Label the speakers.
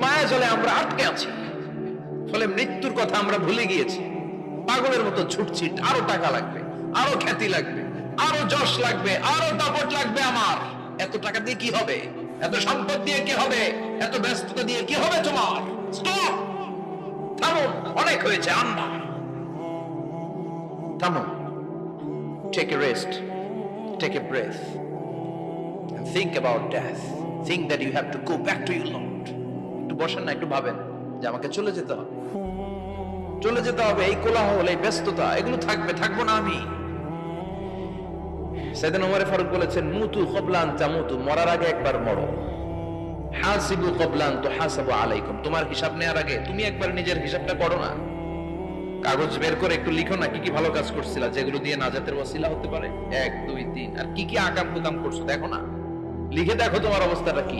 Speaker 1: মায়া জলে আমরা আটকে আছি, ফলে মৃত্যুর কথা আমরা ভুলে গিয়েছি। পাগলের মতো ছুটছি, আরো টাকা লাগবে, আরো খ্যাতি লাগবে, আরো যশ লাগবে, আরো দাপট লাগবে। আমার এত টাকা দিয়ে কি হবে? এত সম্পদ দিয়ে কি হবে? এত ব্যস্ততা দিয়ে কি হবে তোমার? স্টপ, থামুন, অনেক হয়েছে। আন্না, থামুন, take a rest, take a breath, and think about death. Think that you have to go back to your Lord. একটু বসেন না, একটু ভাবেন যে আমাকে চলে যেতে হবে, চলে যেতে হবে। এই কোলাহল, এই ব্যস্ততা, এগুলো থাকবে, থাকবো না আমি। সাইয়েদনা ওমর ফারুক বলেছেন, মুতু ক্বাবলা আন তামুতু, মরার আগে একবার মরো। হাসিবু ক্বাবলা আন তুহাসাবু আলাইকুম, তোমার হিসাব নেওয়ার আগে তুমি একবার নিজের হিসাবটা করো না। কাগজ বের করে একটু লিখো না, কি কি ভালো কাজ করছিলা, যেগুলো দিয়ে নাজাতের ওসিলা হতে পারে। 1 2 3, আর কি কি আকাম কুকাম করছো দেখো না, লিখে দেখো তোমার অবস্থাটা কি।